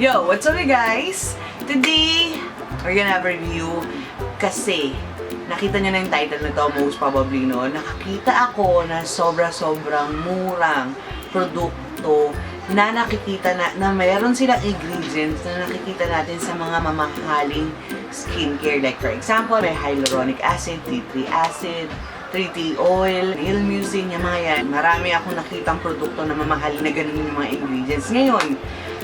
Yo, what's up guys? Today, we're gonna have a review kasi nakita nyo na yung title na to, most probably, no? Nakakita ako na sobrang murang produkto na nakikita na mayroon silang ingredients na nakikita natin sa mga mamahaling skincare. Like for example, may hyaluronic acid, tea tree acid, 3T oil, nail mucin, yung mga yan. Marami akong nakitang produkto na mamahal na ganun yung mga ingredients. Ngayon,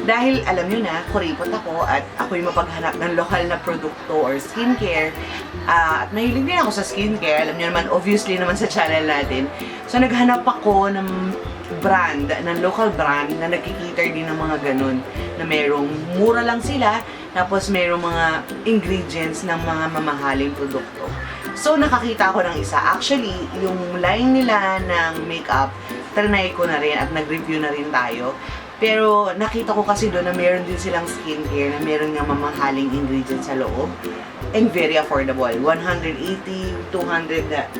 dahil alam nyo na, kuripot ako at ako'y mapaghanap ng lokal na produkto or skincare. At mahilig din ako sa skincare. Alam nyo naman, obviously naman sa channel natin. So, naghanap ako ng brand, ng local brand na nagkikater din ng mga ganun. Na merong mura lang sila, tapos merong mga ingredients ng mga mamahaling produkto. So, nakakita ako ng isa. Actually, yung line nila ng makeup, trinay ko na rin at nag-review na rin tayo. Pero, nakita ko kasi doon na meron din silang skincare na meron nga mamahaling ingredients sa loob. And very affordable. 180, 230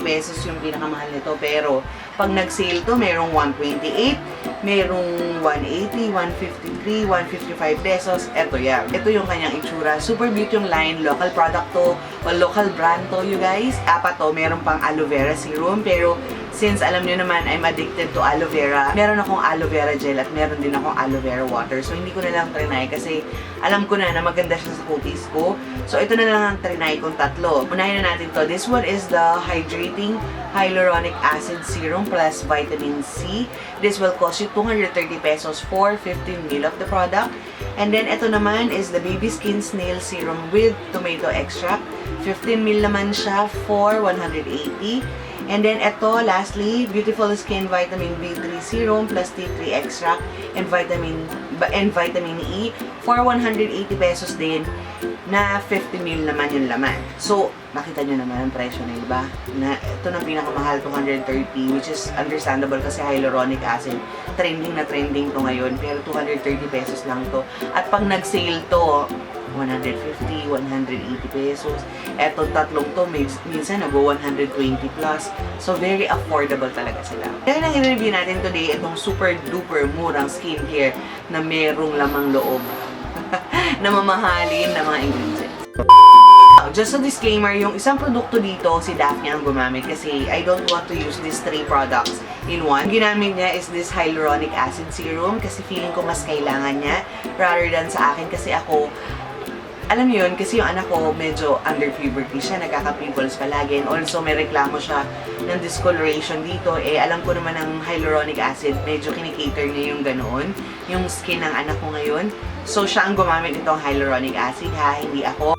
pesos yung pinakamahal nito. Pero, pag nag-sale to, merong 128, merong 180, 153, 155 pesos. Eto yan. Ito yung kanyang itsura. Super beauty yung line. Local product to. O local brand to, you guys. Apat to. Meron pang aloe vera serum. Pero, since alam nyo naman, I'm addicted to aloe vera. Meron akong aloe vera gel at meron din akong aloe vera water. So, hindi ko na lang trinay kasi alam ko na maganda siya sa cookies ko. So, ito na lang ang trinay kong tatlo. Unahin na natin to. This one is the Hydrating Hyaluronic Acid Serum plus Vitamin C. This will cost you 230 pesos for 15 ml of the product. And then, ito naman is the Baby Skin Snail Serum with Tomato Extract. 15 ml naman siya for 180. And then, ito, lastly, Beautiful Skin Vitamin B3 Serum plus Tea Tree Extract and Vitamin E for 180 pesos din na 50 ml naman yung laman. So, nakita nyo naman ang presyo na iba. Na ito na pinakamahal, 230, which is understandable kasi hyaluronic acid. Trending na trending to ngayon, pero 230 pesos lang to. At pag nag-sale to, 150, 180 pesos. Eto tatlong to, minsan nag-go 120 plus. So, very affordable talaga sila. Kaya nang i-review natin today, itong super duper murang skincare na merong lamang loob na mamahalin na mga ingredients. Just a disclaimer, yung isang produkto dito, si Daphne ang gumamit kasi I don't want to use these 3 products in one. Ginamit niya is this hyaluronic acid serum kasi feeling ko mas kailangan niya rather than sa akin kasi ako, alam niyo yun, kasi yung anak ko medyo under puberty siya, nagkaka-pimples palagi. And also, may reklamo siya ng discoloration dito. Eh, alam ko naman ng hyaluronic acid, medyo kinikater niya yung ganoon, yung skin ng anak ko ngayon. So, siya ang gumamit nitong hyaluronic acid, ha? Hindi ako.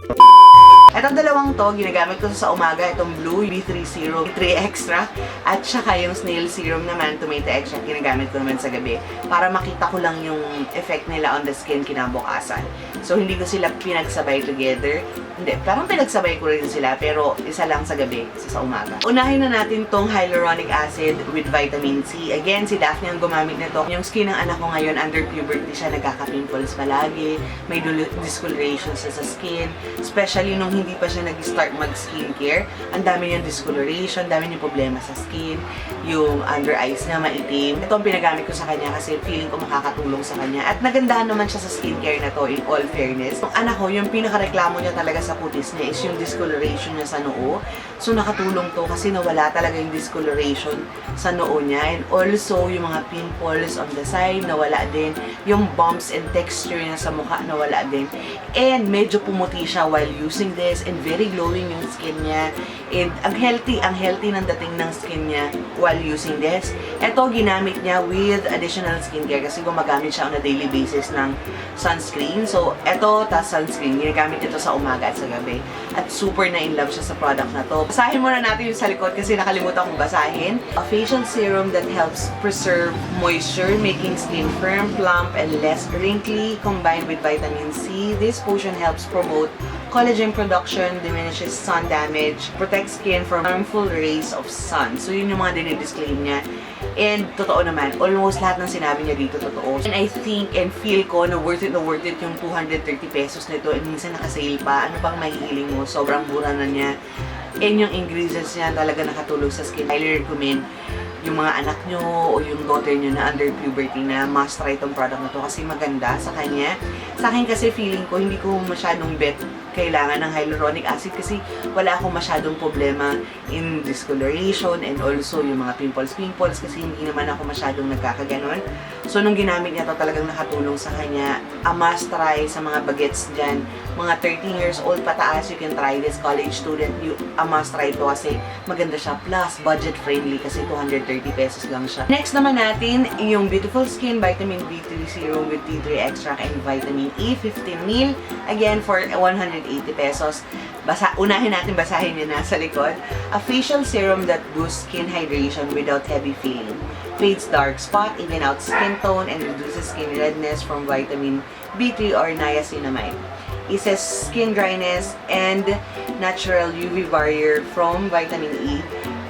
Itong dalawang to, ginagamit ko sa umaga, itong blue, B3 Serum, B3 Extra, at saka yung snail serum naman, tomato extract, ginagamit ko naman sa gabi, para makita ko lang yung effect nila on the skin kinabukasan. So, hindi ko sila pinagsabay together. Hindi, parang pinagsabay ko rin sila, pero isa lang sa gabi, isa sa umaga. Unahin na natin tong hyaluronic acid with vitamin C. Again, si Daphne ang gumamit nito. Yung skin ng anak ko ngayon, under puberty siya, nagkaka-pimples palagi, may discoloration sa skin, especially nung hindi pa siya nag-start mag-skincare. Ang dami niyang discoloration, dami niyang problema sa skin, yung under eyes niya maitim. Ito ang pinagamit ko sa kanya kasi feeling ko makakatulong sa kanya. At nagandahan naman siya sa skincare na to, in all fairness. Yung anak ko, yung pinakareklamo niya talaga sa kutis niya is yung discoloration niya sa noo. So, nakatulong to kasi nawala talaga yung discoloration sa noo niya. And also, yung mga pimples on the side, nawala din. Yung bumps and texture niya sa mukha, nawala din. And medyo pumuti siya while using this. And very glowing yung skin niya. And ang healthy ng dating ng skin niya while using this. Ito, ginamit niya with additional skincare kasi gumagamit siya on a daily basis ng sunscreen. So, ito, tas sunscreen, ginagamit ito sa umaga at sa gabi. At super na in love siya sa product na to. Basahin muna natin yung sa likod kasi nakalimutan kong basahin. A facial serum that helps preserve moisture, making skin firm, plump, and less wrinkly, combined with vitamin C. This potion helps promote collagen production, diminishes sun damage, protects skin from harmful rays of sun. So, yun yung mga dinidisclaim niya. And, totoo naman, almost lahat ng sinabi niya dito totoo. And I think and feel ko na worth it yung 230 pesos nito. And minsan nakasale pa. Ano pang mahihiling mo? Sobrang mura na niya. And yung ingredients niya talaga nakatulog sa skin. Highly recommend. yung mga anak nyo o yung daughter nyo na under puberty na must try itong product na to kasi maganda sa kanya. Sa akin kasi feeling ko, hindi ko masyadong bet kailangan ng hyaluronic acid kasi wala akong masyadong problema in discoloration and also yung mga pimples kasi hindi naman ako masyadong nagkakaganon. So, nung ginamit niya to talagang nakatulong sa kanya. A must try sa mga bagets dyan. Mga 13 years old pataas, you can try this. College student, a must try to kasi maganda siya. Plus, budget friendly kasi 230 pesos lang siya. Next naman natin, yung Beautiful Skin Vitamin B3 Serum with T3 Extract and Vitamin E 15 ml. Again, for 180 pesos. Unahin natin basahin yun nasa likod. A facial serum that boosts skin hydration without heavy feeling. Fades dark spot, even out skin tone, and reduces skin redness from vitamin B3 or niacinamide. Eases skin dryness and natural UV barrier from vitamin E.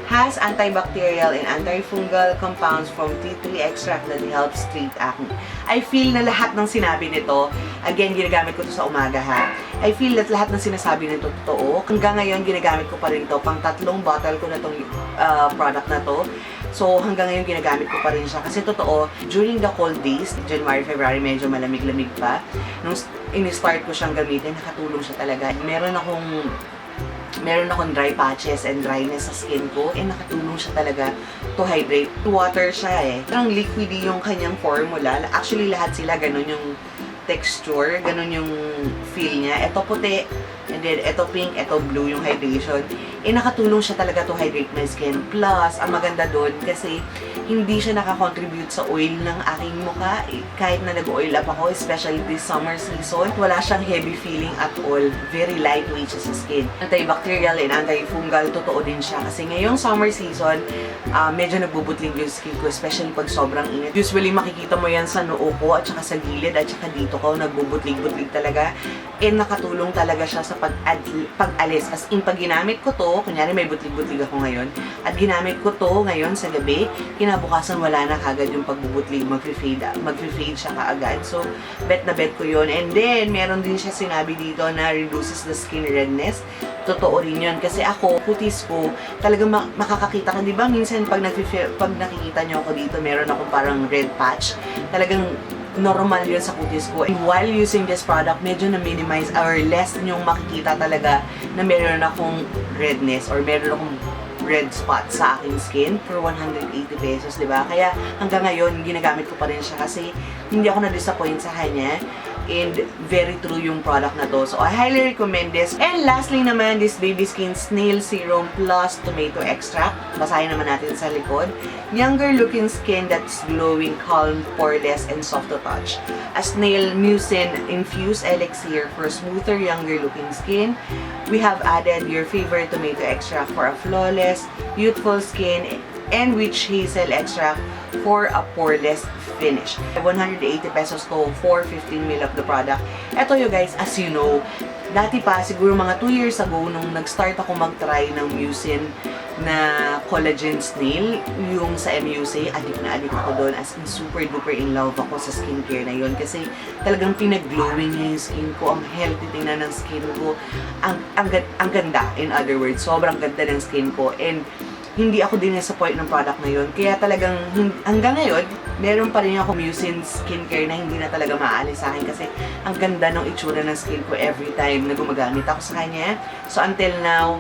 Has antibacterial and antifungal compounds from T3 extract that helps treat acne. I feel na lahat ng sinabi nito, again, ginagamit ko to sa umaga ha. I feel that lahat ng sinasabi nito totoo. Hanggang ngayon, ginagamit ko pa rin to. Pang 3 bottle ko na tong product na to. So, hanggang ngayon, ginagamit ko pa rin siya. Kasi totoo, during the cold days, January, February, medyo malamig-lamig pa. Nung in-start ko siyang gamitin, nakatulong siya talaga. Meron akong dry patches and dryness sa skin ko, and nakatulong siya talaga to hydrate. To water siya eh. Parang liquidy yung kanyang formula. Actually, lahat sila ganun yung texture, ganun yung feel niya. Ito puti, and then ito pink, ito blue yung hydration. Eh, nakatulong siya talaga to hydrate my skin. Plus, ang maganda doon kasi hindi siya nakakontribute sa oil ng aking mukha. Kahit na nag-oil up ako, especially this summer season, wala siyang heavy feeling at all. Very lightweight siya sa skin. Antibacterial and antifungal, totoo din siya. Kasi ngayong summer season, medyo nagbubutling yung skin ko, especially pag sobrang init. Usually, makikita mo yan sa noo ko at saka sa gilid at saka dito ko, nagbubutlig-butlig talaga. And nakatulong talaga siya sa pag-alis. As in, pag ginamit ko to, kunyari may butlig-butlig ako ngayon, at ginamit ko to ngayon sa gabi, kinabukasan wala na kagad yung pagbubutlig, mag-fade siya kaagad. So, bet na bet ko yun. And then, meron din siya sinabi dito na reduces the skin redness. Totoo rin yun. Kasi ako, kutis ko, talagang makakakita ka. Di ba, minsan pag nakikita nyo ako dito, meron ako parang red patch. Talagang normal yun sa kutis ko. And while using this product, medyo na-minimize or less yung makikita talaga na meron akong redness or meron akong red spot sa aking skin for 180 pesos, di ba? Kaya hanggang ngayon, ginagamit ko pa rin siya kasi hindi ako na-disappoint sa kanya. And very true yung product na to. So, I highly recommend this. And lastly naman, this Baby Skin Snail Serum plus Tomato Extract. Basahin naman natin sa likod. Younger looking skin that's glowing, calm, poreless, and soft to touch. A snail mucin infused elixir for smoother, younger looking skin. We have added your favorite tomato extract for a flawless, youthful skin, and witch hazel extract for a poreless finish. 180 pesos to for 15 ml of the product. Ito yung guys, as you know, dati pa, siguro mga 2 years ago, nung nag-start ako mag-try ng mucin na collagen snail, yung sa MUC, adik na adik ako doon. As in, super duper in love ako sa skincare na yun. Kasi talagang pinag-glowing niya yung skin ko. Ang healthy tingnan ng skin ko. Ang ganda, in other words. Sobrang ganda ng skin ko. And hindi ako din na-support ng product na yun. Kaya talagang hanggang ngayon, meron pa rin ako mucin skincare na hindi na talaga maalis sa akin kasi ang ganda ng itsura ng skin ko every time na gumagamit ako sa kanya. So until now,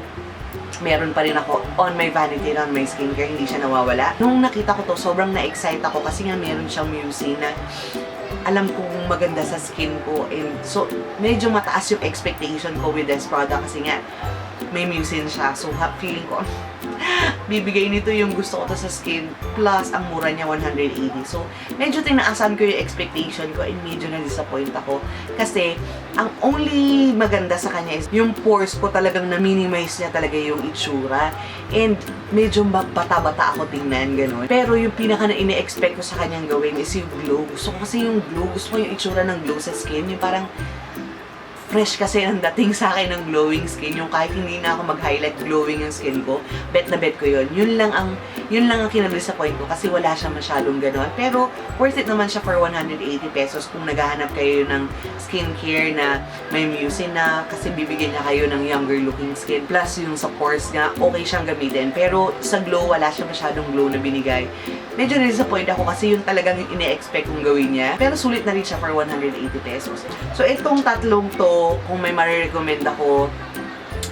meron pa rin ako on my vanity and on my skincare, hindi siya nawawala. Nung nakita ko to, sobrang na-excite ako kasi nga meron siyang mucin na alam kong maganda sa skin ko. And so, medyo mataas yung expectation ko with this product kasi nga may mucin siya. So, feeling ko, bibigay nito yung gusto ko to sa skin. Plus, ang mura niya, 180. So, medyo tinaasan ko yung expectation ko and medyo na-disappoint ako. Kasi, ang only maganda sa kanya is yung pores ko talagang na-minimize niya talaga yung itsura. And medyo bata-bata ako tingnan, gano'n. Pero yung pinaka na ine-expect ko sa kanyang gawin is yung glow. Gusto ko kasi yung glow. Gusto ko yung itsura ng glow sa skin. Yung parang fresh kasi ang dating sa akin ng glowing skin. Yung kahit hindi na ako mag-highlight, glowing yung skin ko. Bet na bet ko yun. Yun lang ang Yun lang ang kinadisappoint ko kasi wala siya masyadong ganon. Pero worth it naman siya for 180 pesos kung naghahanap kayo ng skincare na may mucin na kasi bibigyan niya kayo ng younger looking skin. Plus yung sa pores nga, okay siyang gamitin. Pero sa glow, wala siya masyadong glow na binigay. Medyo na-disappoint ako kasi yung talagang ine-expect kong gawin niya. Pero sulit na rin siya for 180 pesos. So itong tatlong to, kung may marirecommend ako,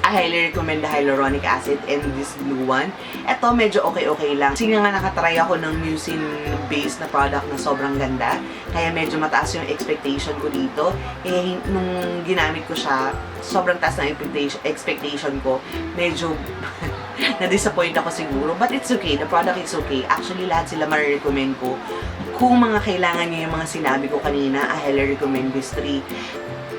I highly recommend the hyaluronic acid and this blue one. Ito, medyo okay-okay lang. Kasi nga nakatry ako ng mucin-based na product na sobrang ganda. Kaya medyo mataas yung expectation ko dito. Eh, nung ginamit ko siya, sobrang taas na expectation ko. Medyo na-disappoint ako siguro. But it's okay. The product is okay. Actually, lahat sila marirecommend ko. Kung mga kailangan niyo yung mga sinabi ko kanina, I highly recommend these 3.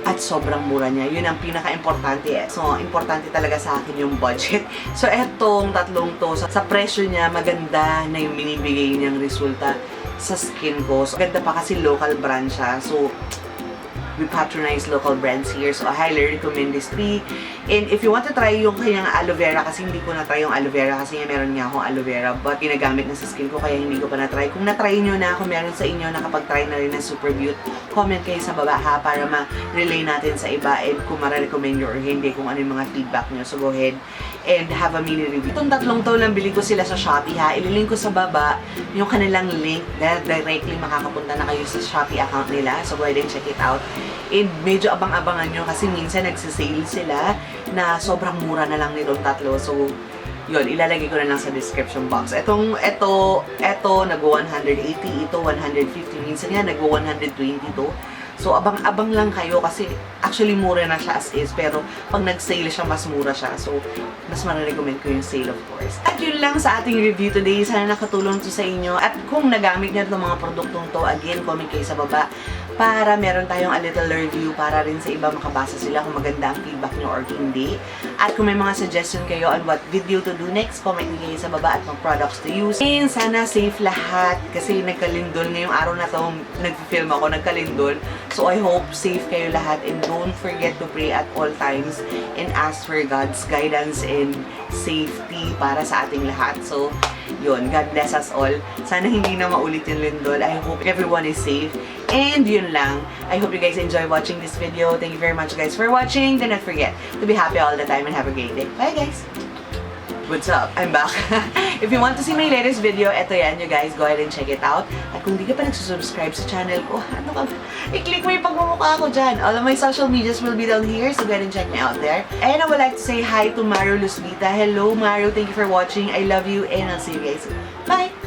At sobrang mura niya. Yun ang pinaka-importante. So, importante talaga sa akin yung budget. So, etong tatlong to, sa presyo niya, maganda na yung binibigay niyang resulta sa skin ko. So, ganda pa kasi local brand siya. So, we patronize local brands here. So, I highly recommend this 3. And if you want to try yung kanyang aloe vera, kasi hindi ko na-try yung aloe vera kasi meron nga akong aloe vera but ginagamit na sa skin ko kaya hindi ko pa na-try. Kung na-try nyo na, kung meron sa inyo nakapag-try na rin ng Super Beauty, comment kayo sa baba ha para ma-relay natin sa iba and kung ma-recommend nyo or hindi, kung ano yung mga feedback nyo. So, go ahead and have a mini review. Itong tatlong to lang, bili ko sila sa Shopee ha. Ililink ko sa baba yung kanilang link dahil directly makakapunta na kayo sa Shopee account nila. So, go ahead and check it out. And medyo abang-abangan nyo kasi minsan nagsisale sila na sobrang mura na lang nitong tatlo. So, yun, ilalagay ko na lang sa description box. Ito, nag-180, ito 150, minsan nga nag-120 to. So, abang-abang lang kayo kasi actually mura na siya as is, pero pag nag-sale siya, mas mura siya. So, mas marirecommend ko yung sale of course. At yun lang sa ating review today. Sana nakatulong to sa inyo. At kung nagamit niyo itong mga produktong to, again, comment kayo sa baba para meron tayong a little review para rin sa iba makabasa sila kung maganda ang feedback nyo or hindi. At kung may mga suggestion kayo on what video to do next, comment nyo kayo sa baba at mga products to use. And sana safe lahat kasi nagkalindol ngayong araw na to, nag-film ako, nagkalindol. So I hope safe kayo lahat and don't forget to pray at all times and ask for God's guidance and safety para sa ating lahat. So, yun, God bless us all. Sana hindi na maulit yung lindol. I hope everyone is safe. And yun lang. I hope you guys enjoy watching this video. Thank you very much guys for watching. Do not forget to be happy all the time and have a great day. Bye guys! What's up? I'm back. If you want to see my latest video, eto yan, you guys. Go ahead and check it out. At kung di ka pa nagsusubscribe sa channel ko, ano ka? I-click mo yung pagmumukha ko dyan. All of my social medias will be down here, so go ahead and check me out there. And I would like to say hi to Mario Luzvita. Hello, Mario. Thank you for watching. I love you, and I'll see you guys soon. Bye!